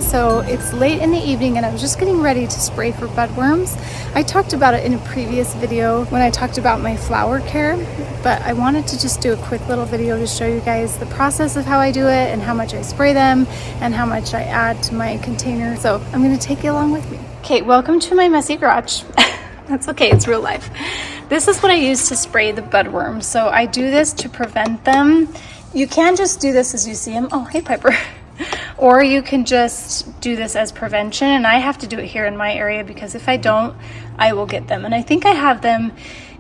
So it's late in the evening and I was just getting ready to spray for budworms. I talked about it in a previous video when I talked about my flower care, but I wanted to just do a quick little video to show you guys the process of how I do it and how much I spray them and how much I add to my container. So I'm going to take you along with me. Okay, welcome to my messy garage. That's okay, it's real life. This is what I use to spray the budworms. So I do this to prevent them. You can just do this as you see them. Oh, hey Piper. Or you can just do this as prevention, and I have to do it here in my area because if I don't, I will get them. And I think I have them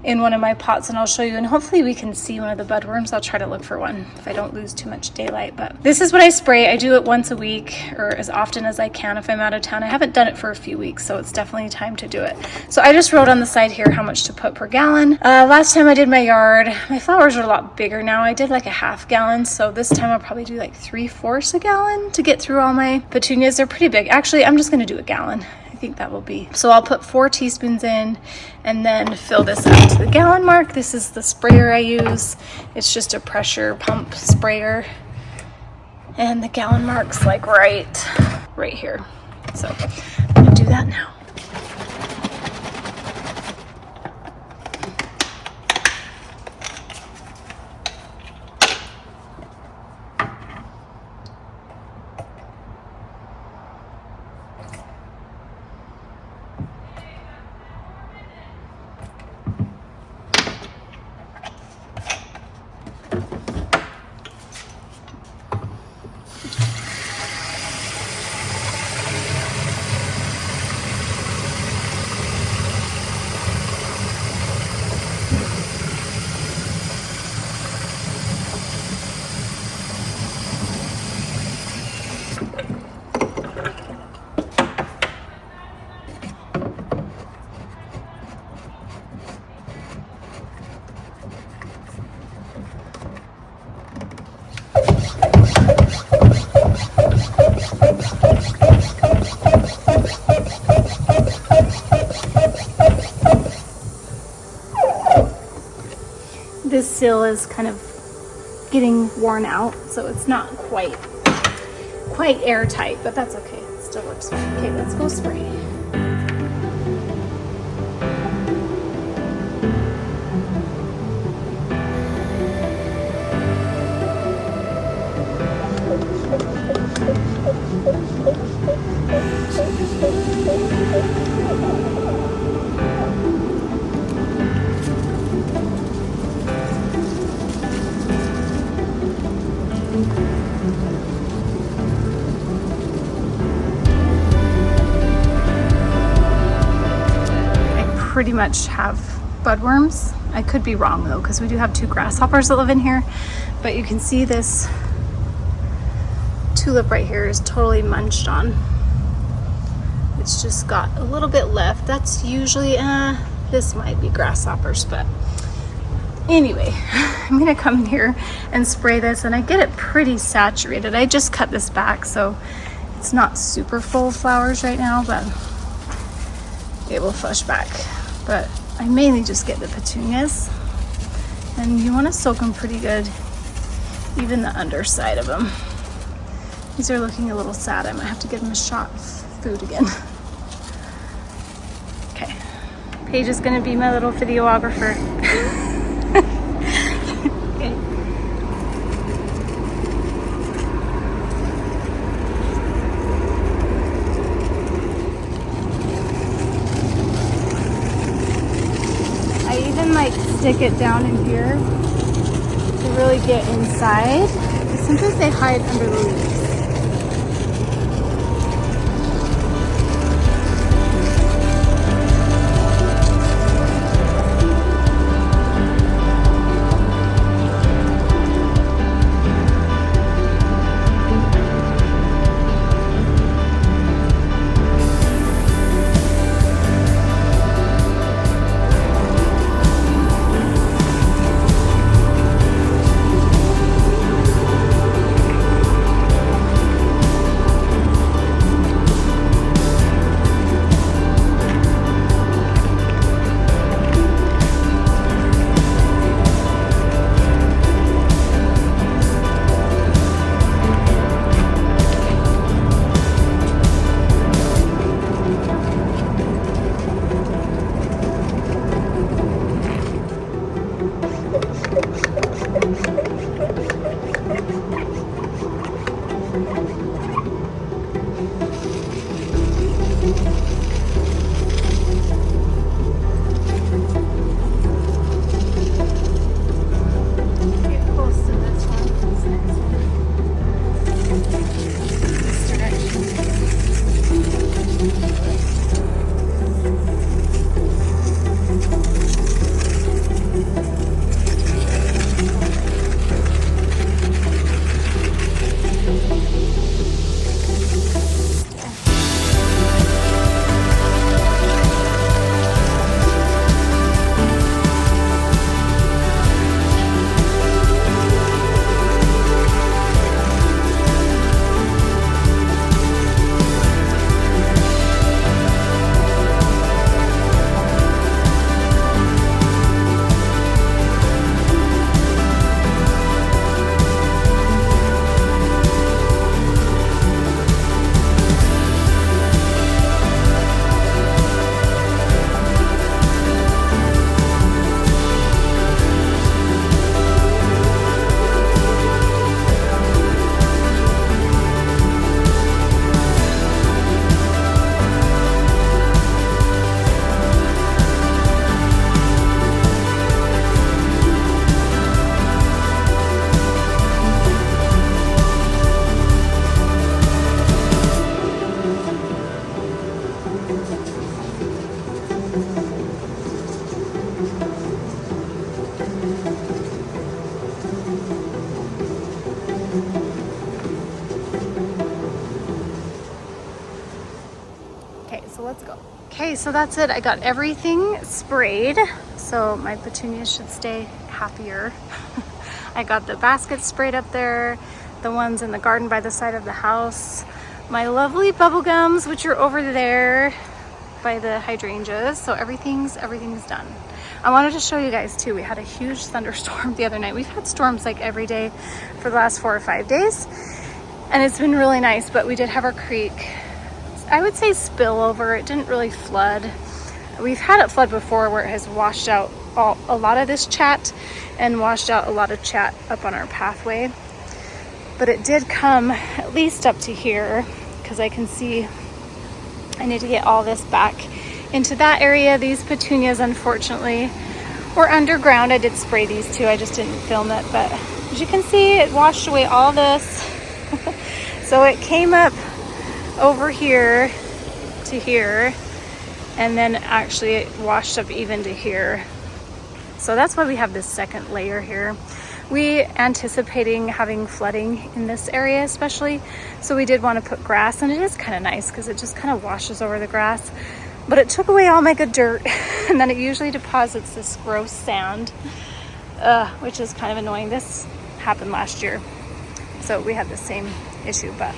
in one of my pots, and I'll show you, and hopefully we can see one of the budworms. I'll try to look for one if I don't lose too much daylight. But this is what I spray. I do it once a week or as often as I can if I'm out of town. I haven't done it for a few weeks, so it's definitely time to do it. So I just wrote on the side here how much to put per gallon. Last time I did my yard, my flowers are a lot bigger now. I did like a half gallon, so this time I'll probably do like 3/4 a gallon to get through all my petunias. They're pretty big. Actually, I'm just gonna do a gallon. I think that will be. So I'll put 4 teaspoons in and then fill this up to the gallon mark. This is the sprayer I use. It's just a pressure pump sprayer. And the gallon mark's like right here. So I'm gonna do that now. This seal is kind of getting worn out, so it's not quite airtight, but that's okay. It still works fine. Okay, let's go spray. Pretty much have budworms. I could be wrong though, because we do have 2 grasshoppers that live in here, but you can see this tulip right here is totally munched on. It's just got a little bit left. That's usually this might be grasshoppers, but anyway, I'm gonna come in here and spray this, and I get it pretty saturated. I just cut this back, so it's not super full of flowers right now, but it will flush back. But I mainly just get the petunias, and you want to soak them pretty good, even the underside of them. These are looking a little sad. I might have to give them a shot of food again. Okay, Paige is going to be my little videographer. Okay. Like stick it down in here to really get inside. Sometimes they hide under the leaves. let's go. Okay, so that's it. I got everything sprayed, so my petunias should stay happier. I got the baskets sprayed up there, the ones in the garden by the side of the house, my lovely bubble gums, which are over there by the hydrangeas. So everything's done. I wanted to show you guys too, we had a huge thunderstorm the other night. We've had storms like every day for the last 4 or 5 days, and it's been really nice, but we did have our creek, I would say, spill over. It didn't really flood. We've had it flood before where it has washed out a lot of this chat and washed out a lot of chat up on our pathway. But it did come at least up to here, because I can see I need to get all this back into that area. These petunias, unfortunately, were underground. I did spray these too, I just didn't film it, but as you can see, it washed away all this. So it came up over here to here, and then actually it washed up even to here. So that's why we have this second layer here. We anticipating having flooding in this area especially, so we did want to put grass, and it is kind of nice because it just kind of washes over the grass. But it took away all my good dirt, and then it usually deposits this gross sand, which is kind of annoying. This happened last year, so we had the same issue. But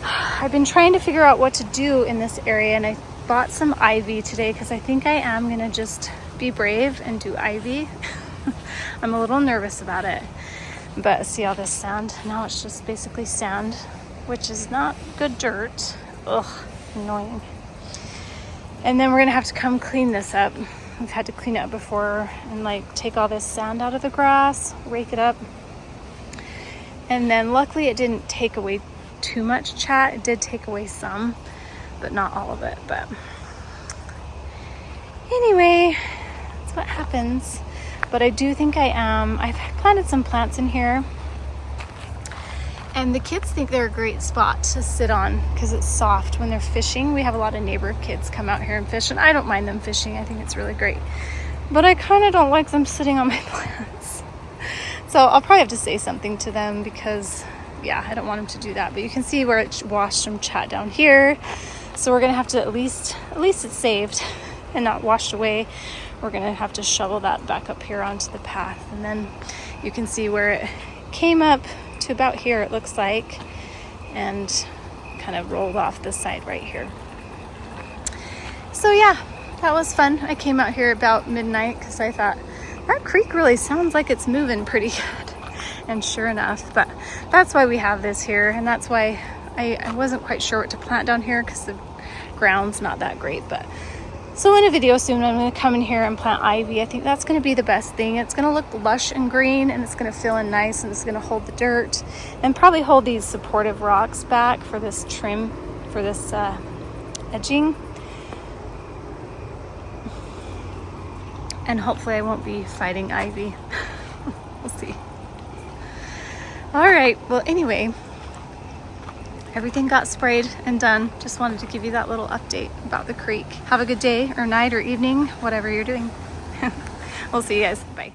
I've been trying to figure out what to do in this area, and I bought some ivy today because I think I am gonna just be brave and do ivy. I'm a little nervous about it, but see all this sand? Now it's just basically sand, which is not good dirt. Ugh, annoying. And then we're gonna have to come clean this up. We've had to clean it up before and like take all this sand out of the grass, rake it up. And then luckily it didn't take away too much chat. It did take away some, but not all of it. But anyway, that's what happens. But I do think I've planted some plants in here, and the kids think they're a great spot to sit on because it's soft when they're fishing. We have a lot of neighbor kids come out here and fish, and I don't mind them fishing. I think it's really great, but I kind of don't like them sitting on my plants. So I'll probably have to say something to them because, yeah, I don't want them to do that. But you can see where it washed some chat down here, so we're gonna have to at least it's saved and not washed away. We're gonna have to shovel that back up here onto the path, and then you can see where it came up to about here, it looks like, and kind of rolled off the side right here. So yeah, that was fun. I came out here about midnight because I thought that creek really sounds like it's moving pretty good, and sure enough. But that's why we have this here, and that's why I wasn't quite sure what to plant down here because the ground's not that great. But so in a video soon, I'm going to come in here and plant ivy. I think that's going to be the best thing. It's going to look lush and green, and it's going to fill in nice, and it's going to hold the dirt and probably hold these supportive rocks back for this trim, for this edging. And hopefully I won't be fighting ivy. We'll see. All right, well, anyway, everything got sprayed and done. Just wanted to give you that little update about the creek. Have a good day or night or evening, whatever you're doing. We'll see you guys. Bye.